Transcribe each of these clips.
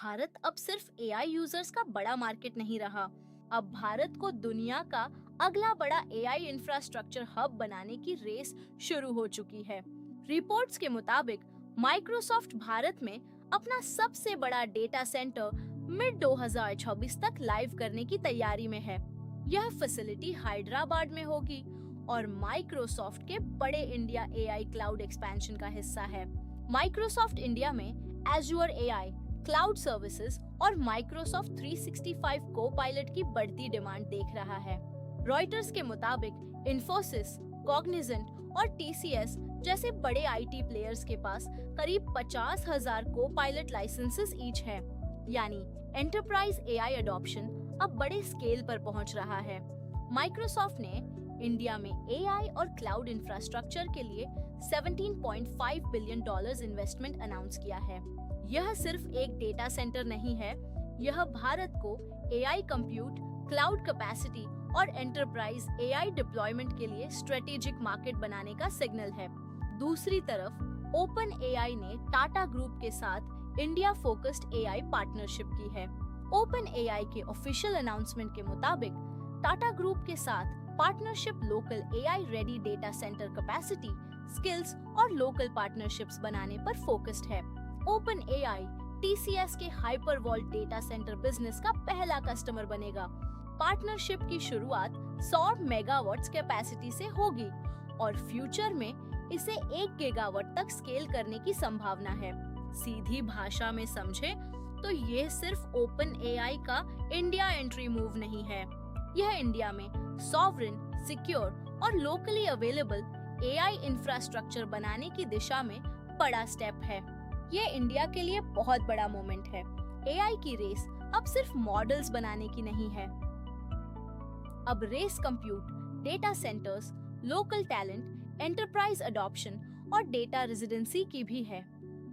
भारत अब सिर्फ AI users का बड़ा मार्केट नहीं रहा। अब भारत को दुनिया का अगला बड़ा एआई इंफ्रास्ट्रक्चर हब बनाने की रेस शुरू हो चुकी है। रिपोर्ट्स के मुताबिक माइक्रोसॉफ्ट भारत में अपना सबसे बड़ा डेटा सेंटर मिड 2026 तक लाइव करने की तैयारी में है। यह फैसिलिटी हैदराबाद में होगी और माइक्रोसॉफ्ट के बड़े इंडिया एआई क्लाउड एक्सपेंशन का हिस्सा है। माइक्रोसॉफ्ट इंडिया में एज़्योर एआई, क्लाउड सर्विसेज और माइक्रोसॉफ्ट 365 को-पायलट की बढ़ती डिमांड देख रहा है। रॉयटर्स के मुताबिक इन्फोसिस, कॉग्निजेंट और टीसीएस जैसे बड़े आईटी प्लेयर्स के पास करीब 50,000 को-पायलट लाइसेंसेस ईच है, यानी एंटरप्राइज एआई अडॉप्शन अब बड़े स्केल पर पहुंच रहा है। माइक्रोसॉफ्ट ने इंडिया में एआई और क्लाउड इंफ्रास्ट्रक्चर के लिए $17.5 बिलियन इन्वेस्टमेंट अनाउंस किया है। यह सिर्फ एक डेटा सेंटर नहीं है, यह भारत को एआई कंप्यूट, क्लाउड कैपेसिटी और एंटरप्राइज एआई डिप्लॉयमेंट के लिए स्ट्रेटेजिक मार्केट बनाने का सिग्नल है। दूसरी तरफ ओपन एआई ने टाटा ग्रुप के साथ इंडिया फोकस्ड एआई पार्टनरशिप की है। ओपन एआई के ऑफिशियल अनाउंसमेंट के मुताबिक टाटा ग्रुप के साथ partnership local AI ready data centre capacity, skills और लोकल पार्टनरशिप्स बनाने पर फोकस्ड है। ओपन एआई टीसीएस के hyper vault data centre business का पहला कस्टमर बनेगा। पार्टनरशिप की शुरुआत 100 मेगावाट्स कैपेसिटी से होगी और फ्यूचर में इसे 1 गीगावाट तक स्केल करने की संभावना है। सीधी भाषा में समझे तो ये सिर्फ ओपन एआई का इंडिया एंट्री मूव नहीं है, यह इंडिया में सॉवरेन, सिक्योर और लोकली अवेलेबल एआई इंफ्रास्ट्रक्चर बनाने की दिशा में बड़ा स्टेप है। ये इंडिया के लिए बहुत बड़ा मोमेंट है। एआई की रेस अब सिर्फ मॉडल्स बनाने की नहीं है, अब race compute, data centres, local talent, enterprise adoption और डेटा रेजिडेंसी की भी है।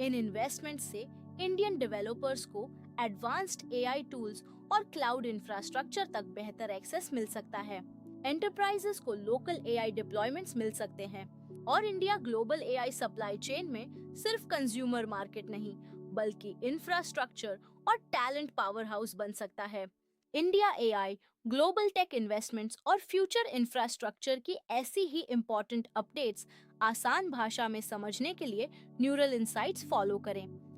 इन इन्वेस्टमेंट से इंडियन डेवलपर्स को एडवांस्ड एआई टूल्स और क्लाउड इंफ्रास्ट्रक्चर तक बेहतर एक्सेस मिल सकता है। एंटरप्राइजेस को लोकल एआई डिप्लॉयमेंट्स मिल सकते हैं और India global AI supply chain में सिर्फ कंज्यूमर मार्केट नहीं, बल्कि इंफ्रास्ट्रक्चर और टैलेंट पावर हाउस बन सकता है। India AI, global tech investments और फ्यूचर इंफ्रास्ट्रक्चर की ऐसी ही इम्पोर्टेंट अपडेट्स आसान भाषा में समझने के लिए न्यूरल इनसाइट्स फॉलो करें।